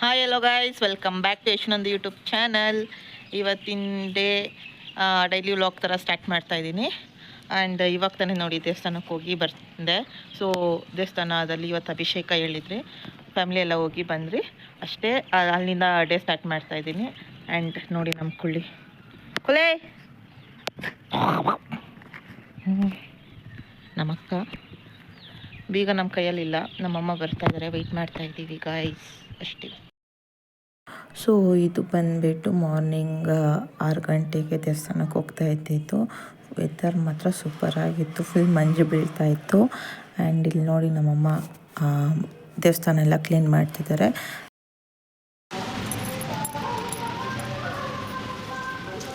Hi hello guys, welcome back to Yashanand YouTube channel. ಇವತ್ತಿನ day daily vlog ಥರ start ಮಾಡ್ತಾ ಇದ್ದೀನಿ. ಆ್ಯಂಡ್ ಇವಾಗ ತಾನೇ ನೋಡಿ ದೇವಸ್ಥಾನಕ್ಕೆ ಹೋಗಿ ಬಂದೆ. ಸೊ ದೇವಸ್ಥಾನದಲ್ಲಿ ಇವತ್ತು ಅಭಿಷೇಕ ಹೇಳಿದ್ರಿ, ಫ್ಯಾಮಿಲಿ ಎಲ್ಲ ಹೋಗಿ ಬಂದ್ರಿ ಅಷ್ಟೇ. ಅಲ್ಲಿಂದ ಡೇ ಸ್ಟಾರ್ಟ್ ಮಾಡ್ತಾ ಇದ್ದೀನಿ. ಆ್ಯಂಡ್ ನೋಡಿ ನಮ್ಮ ಕುಲೆ ನಮ್ಮಕ್ಕ ಬೀಗ ನಮ್ಮ ಕೈಯಲ್ಲಿಲ್ಲ, ನಮ್ಮಮ್ಮ ಬರ್ತಾ ಇದ್ದಾರೆ, ವೆಯ್ಟ್ ಮಾಡ್ತಾ ಇದ್ದೀವಿ ಗೈಸ್ ಅಷ್ಟೇ. ಸೊ ಇದು ಬಂದುಬಿಟ್ಟು ಮಾರ್ನಿಂಗ್ 6 ಗಂಟೆಗೆ ದೇವಸ್ಥಾನಕ್ಕೆ ಹೋಗ್ತಾ ಇದ್ದಿತ್ತು. ವೆದರ್ ಮಾತ್ರ ಸೂಪರಾಗಿತ್ತು, ಫುಲ್ ಮಂಜು ಬೀಳ್ತಾ ಇತ್ತು. ಆ್ಯಂಡ್ ಇಲ್ಲಿ ನೋಡಿ ನಮ್ಮಮ್ಮ ದೇವಸ್ಥಾನ ಎಲ್ಲ ಕ್ಲೀನ್ ಮಾಡ್ತಿದ್ದಾರೆ.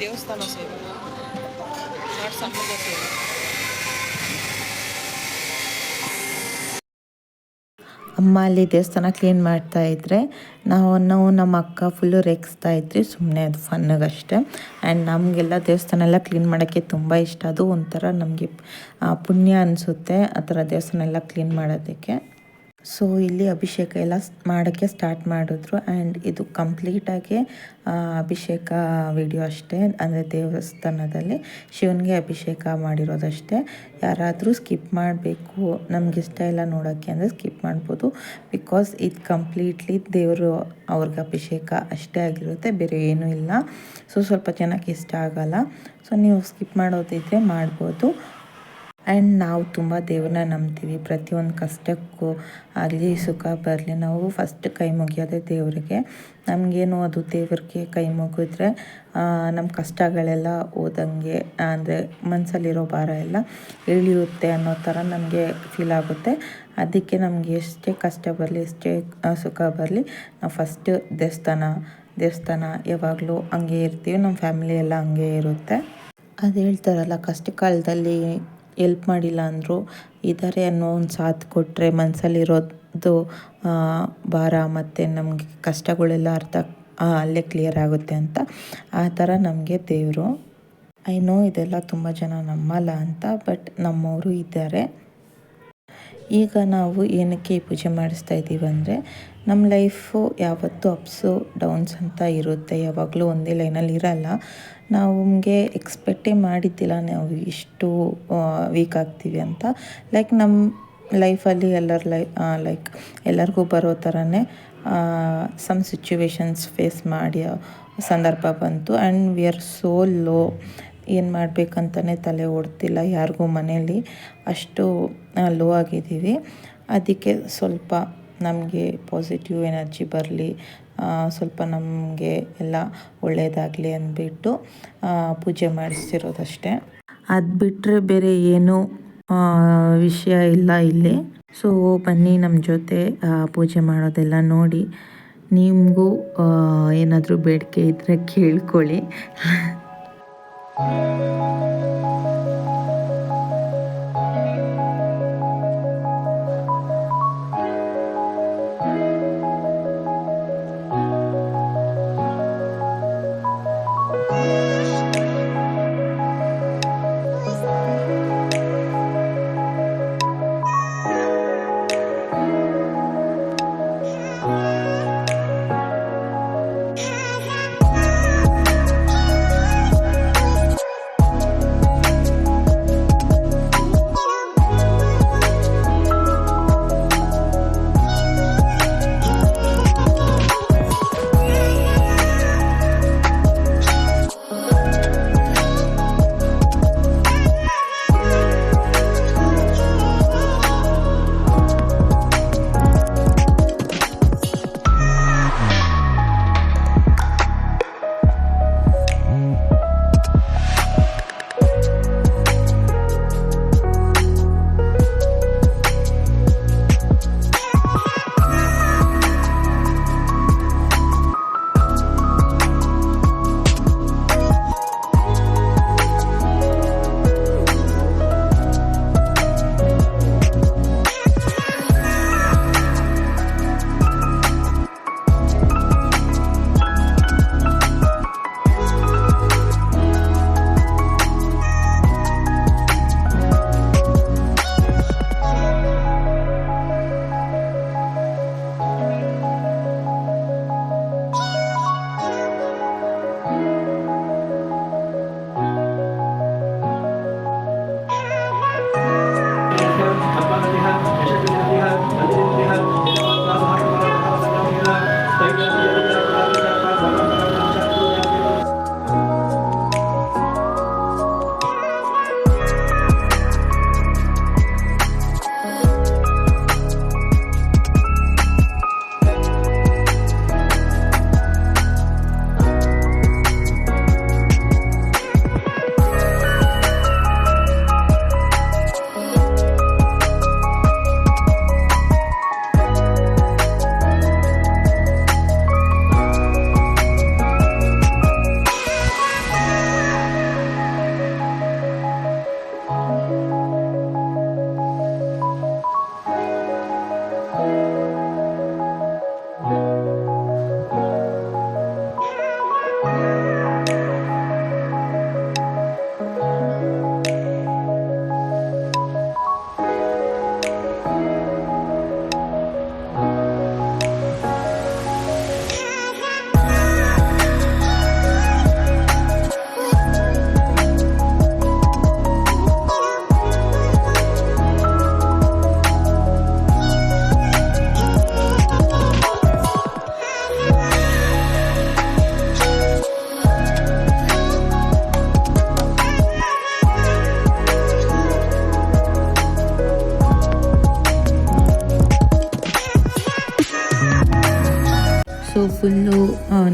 ದೇವಸ್ಥಾನ ಸೇವೆ, ಅಮ್ಮ ಅಲ್ಲಿ ದೇವಸ್ಥಾನ ಕ್ಲೀನ್ ಮಾಡ್ತಾಯಿದ್ರೆ ನಾವು ನಮ್ಮ ಅಕ್ಕ ಫುಲ್ಲು ರೇಗಿಸ್ತಾ ಇದ್ರಿ, ಸುಮ್ಮನೆ ಅದು ಫನ್ನಿಗಷ್ಟೆ. ಆ್ಯಂಡ್ ನಮಗೆಲ್ಲ ದೇವಸ್ಥಾನ ಎಲ್ಲ ಕ್ಲೀನ್ ಮಾಡೋಕ್ಕೆ ತುಂಬ ಇಷ್ಟ. ಅದು ಒಂಥರ ನಮಗೆ ಪುಣ್ಯ ಅನಿಸುತ್ತೆ ಆ ಥರ ದೇವಸ್ಥಾನ ಎಲ್ಲ ಕ್ಲೀನ್ ಮಾಡೋದಕ್ಕೆ. ಸೊ ಇಲ್ಲಿ ಅಭಿಷೇಕ ಎಲ್ಲ ಮಾಡೋಕ್ಕೆ ಸ್ಟಾರ್ಟ್ ಮಾಡಿದ್ರು. ಆ್ಯಂಡ್ ಇದು ಕಂಪ್ಲೀಟಾಗಿ ಅಭಿಷೇಕ ವಿಡಿಯೋ ಅಷ್ಟೇ, ಅಂದರೆ ದೇವಸ್ಥಾನದಲ್ಲಿ ಶಿವನಿಗೆ ಅಭಿಷೇಕ ಮಾಡಿರೋದಷ್ಟೇ. ಯಾರಾದರೂ ಸ್ಕಿಪ್ ಮಾಡಬೇಕು, ನಮ್ಗೆ ಇಷ್ಟ ಇಲ್ಲ ನೋಡೋಕ್ಕೆ ಅಂದರೆ ಸ್ಕಿಪ್ ಮಾಡ್ಬೋದು. ಬಿಕಾಸ್ ಇದು ಕಂಪ್ಲೀಟ್ಲಿ ದೇವರು ಅವ್ರಿಗೆ ಅಭಿಷೇಕ ಅಷ್ಟೇ ಆಗಿರುತ್ತೆ, ಬೇರೆ ಏನೂ ಇಲ್ಲ. ಸೊ ಸ್ವಲ್ಪ ಜನಕ್ಕೆ ಇಷ್ಟ ಆಗೋಲ್ಲ, ಸೊ ನೀವು ಸ್ಕಿಪ್ ಮಾಡೋದಿದ್ರೆ ಮಾಡ್ಬೋದು. ಆ್ಯಂಡ್ ನಾವು ತುಂಬ ದೇವ್ರನ್ನ ನಂಬ್ತೀವಿ. ಪ್ರತಿಯೊಂದು ಕಷ್ಟಕ್ಕೂ ಆಗಲಿ ಸುಖ ಬರಲಿ ನಾವು ಫಸ್ಟ್ ಕೈ ಮುಗಿಯೋದೇ ದೇವರಿಗೆ. ನಮಗೇನು ಅದು ದೇವ್ರಿಗೆ ಕೈ ಮುಗಿದ್ರೆ ನಮ್ಮ ಕಷ್ಟಗಳೆಲ್ಲ ಹೋದಂಗೆ, ಅಂದರೆ ಮನಸ್ಸಲ್ಲಿರೋ ಭಾರ ಎಲ್ಲ ಇಳಿಯುತ್ತೆ ಅನ್ನೋ ಥರ ನಮಗೆ ಫೀಲ್ ಆಗುತ್ತೆ. ಅದಕ್ಕೆ ನಮಗೆ ಎಷ್ಟೇ ಕಷ್ಟ ಬರಲಿ, ಎಷ್ಟೇ ಸುಖ ಬರಲಿ, ನಾವು ಫಸ್ಟು ದೇವಸ್ಥಾನ ಯಾವಾಗಲೂ ಹಂಗೆ ಇರ್ತೀವಿ. ನಮ್ಮ ಫ್ಯಾಮಿಲಿ ಎಲ್ಲ ಹಂಗೆ ಇರುತ್ತೆ. ಅದು ಹೇಳ್ತಾರಲ್ಲ, ಕಷ್ಟ ಕಾಲದಲ್ಲಿ ಎಲ್ಪ್ ಮಾಡಿಲ್ಲ ಅಂದರು ಇದ್ದಾರೆ ಅನ್ನೋ ಒಂದು ಸಾಥ್ ಕೊಟ್ಟರೆ ಮನಸ್ಸಲ್ಲಿರೋದು ಭಾರ ಮತ್ತು ನಮಗೆ ಕಷ್ಟಗಳೆಲ್ಲ ಅಲ್ಲೇ ಕ್ಲಿಯರ್ ಆಗುತ್ತೆ ಅಂತ. ಆ ಥರ ನಮಗೆ ದೇವರು. ಐ ನೋ ಇದೆಲ್ಲ ತುಂಬ ಜನ ನಂಬಲ್ಲ ಅಂತ, ಬಟ್ ನಮ್ಮವರು ಇದ್ದಾರೆ. ಈಗ ನಾವು ಏನಕ್ಕೆ ಈ ಪೂಜೆ ಮಾಡಿಸ್ತಾ ಇದ್ದೀವಿ ಅಂದರೆ, ನಮ್ಮ ಲೈಫು ಯಾವತ್ತೂ ಅಪ್ಸು ಡೌನ್ಸ್ ಅಂತ ಇರುತ್ತೆ, ಯಾವಾಗಲೂ ಒಂದೇ ಲೈನಲ್ಲಿ ಇರಲ್ಲ. ನಮಗೆ ಎಕ್ಸ್ಪೆಕ್ಟೇ ಮಾಡಿದ್ದಿಲ್ಲ ನಾವು ಇಷ್ಟು ವೀಕ್ ಆಗ್ತೀವಿ ಅಂತ. ಲೈಕ್ ನಮ್ಮ ಲೈಫಲ್ಲಿ ಲೈಕ್ ಎಲ್ಲರಿಗೂ ಬರೋ ಥರನೇ ಸಮ್ ಸಿಚುವೇಶನ್ಸ್ ಫೇಸ್ ಮಾಡಿ ಸಂದರ್ಭ ಬಂತು. And we are so low, ಏನು ಮಾಡಬೇಕಂತಲೇ ತಲೆ ಓಡ್ತಿಲ್ಲ ಯಾರಿಗೂ ಮನೇಲಿ, ಅಷ್ಟು ಲೋ ಆಗಿದ್ದೀವಿ. ಅದಕ್ಕೆ ಸ್ವಲ್ಪ ನಮಗೆ ಪಾಸಿಟಿವ್ ಎನರ್ಜಿ ಬರಲಿ, ಸ್ವಲ್ಪ ನಮಗೆ ಎಲ್ಲ ಒಳ್ಳೆಯದಾಗಲಿ ಅಂದ್ಬಿಟ್ಟು ಪೂಜೆ ಮಾಡಿಸ್ತಿರೋದಷ್ಟೇ. ಅದು ಬಿಟ್ಟರೆ ಬೇರೆ ಏನೂ ವಿಷಯ ಇಲ್ಲ ಇಲ್ಲಿ. ಸೊ ಬನ್ನಿ ನಮ್ಮ ಜೊತೆ ಪೂಜೆ ಮಾಡೋದೆಲ್ಲ ನೋಡಿ. ನಿಮಗೂ ಏನಾದರೂ ಬೇಡಿಕೆ ಇದ್ದರೆ ಕೇಳ್ಕೊಳ್ಳಿ. ಸೊ ಫುಲ್ಲು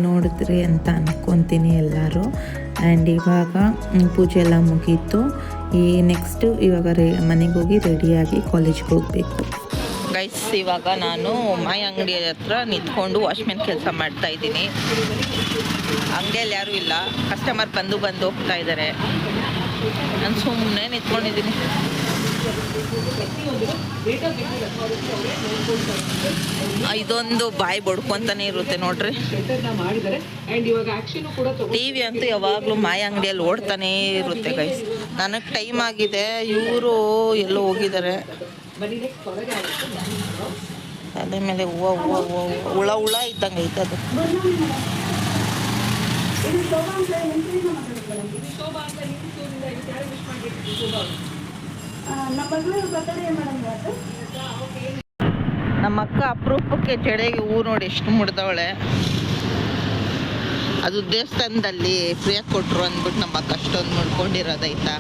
ನೋಡಿದ್ರಿ ಅಂತ ಅಂದ್ಕೊತೀನಿ ಎಲ್ಲರೂ. ಆ್ಯಂಡ್ ಇವಾಗ ಪೂಜೆ ಎಲ್ಲ ಮುಗೀತು. ಈ ನೆಕ್ಸ್ಟು ಇವಾಗ ಮನೆಗೆ ಹೋಗಿ ರೆಡಿಯಾಗಿ ಕಾಲೇಜ್ಗೆ ಹೋಗಬೇಕು. ಗೈಸ್, ಇವಾಗ ನಾನು ಮಾಯ ಅಂಗಡಿ ಹತ್ರ ನಿಂತ್ಕೊಂಡು ವಾಚ್ಮೆನ್ ಕೆಲಸ ಮಾಡ್ತಾ ಇದ್ದೀನಿ. ಅಂಗಡಿಯಲ್ಲಿ ಯಾರೂ ಇಲ್ಲ, ಕಸ್ಟಮರ್ ಬಂದು ಹೋಗ್ತಾ ಇದ್ದಾರೆ. ನಾನು ಸುಮ್ಮನೆ ನಿಂತ್ಕೊಂಡಿದ್ದೀನಿ. ಇದೊಂದು ಬಾಯಿ ಬಡ್ಕೊಂತಾನೆ ಇರುತ್ತೆ ನೋಡ್ರಿ. ಟಿವಿ ಅಂತೂ ಯಾವಾಗಲೂ ಮಾಯ ಅಂಗಡಿಯಲ್ಲಿ ಓಡ್ತಾನೇ ಇರುತ್ತೆ ಗೈಸ್. ನನಗೆ ಟೈಮ್ ಆಗಿದೆ, ಇವರು ಎಲ್ಲೋ ಹೋಗಿದ್ದಾರೆ. ಅದೇ ಮೇಲೆ ಹುಳ ಇದ್ದಂಗೆ ಐತೆ ಅದು. ನಮ್ಮ ಅಕ್ಕ ಅಪರೂಪಕ್ಕೆ ಜಡೆಗೆ ಹೂ ನೋಡಿ ಎಷ್ಟು ಮುಡ್ದವಳೆ. ಅದು ದೇವಸ್ಥಾನದಲ್ಲಿ ಫ್ರೀಯಾಗಿ ಕೊಟ್ಟರು ಅಂದ್ಬಿಟ್ಟು ನಮ್ಮ ಅಕ್ಕ ಅಷ್ಟೊಂದು ಮುಡ್ಕೊಂಡಿರೋದೈತಾ.